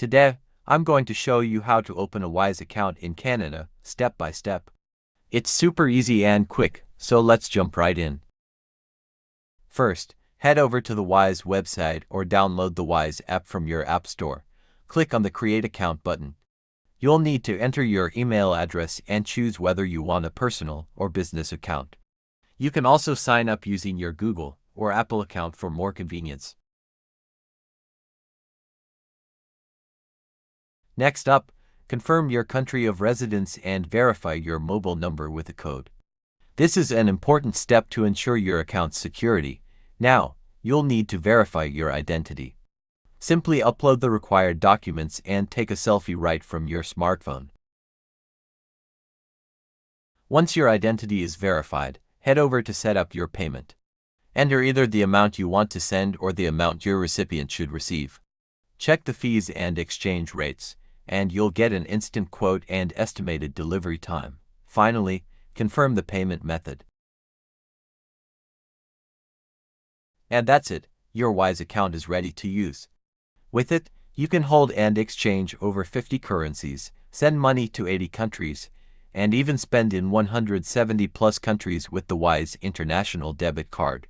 Today, I'm going to show you how to open a Wise account in Canada, step by step. It's super easy and quick, so let's jump right in. First, head over to the Wise website or download the Wise app from your App Store. Click on the Create Account button. You'll need to enter your email address and choose whether you want a personal or business account. You can also sign up using your Google or Apple account for more convenience. Next up, confirm your country of residence and verify your mobile number with a code. This is an important step to ensure your account's security. Now, you'll need to verify your identity. Simply upload the required documents and take a selfie right from your smartphone. Once your identity is verified, head over to set up your payment. Enter either the amount you want to send or the amount your recipient should receive. Check the fees and exchange rates, and you'll get an instant quote and estimated delivery time. Finally, confirm the payment method. And that's it, your Wise account is ready to use. With it, you can hold and exchange over 50 currencies, send money to 80 countries, and even spend in 170 plus countries with the Wise International Debit Card.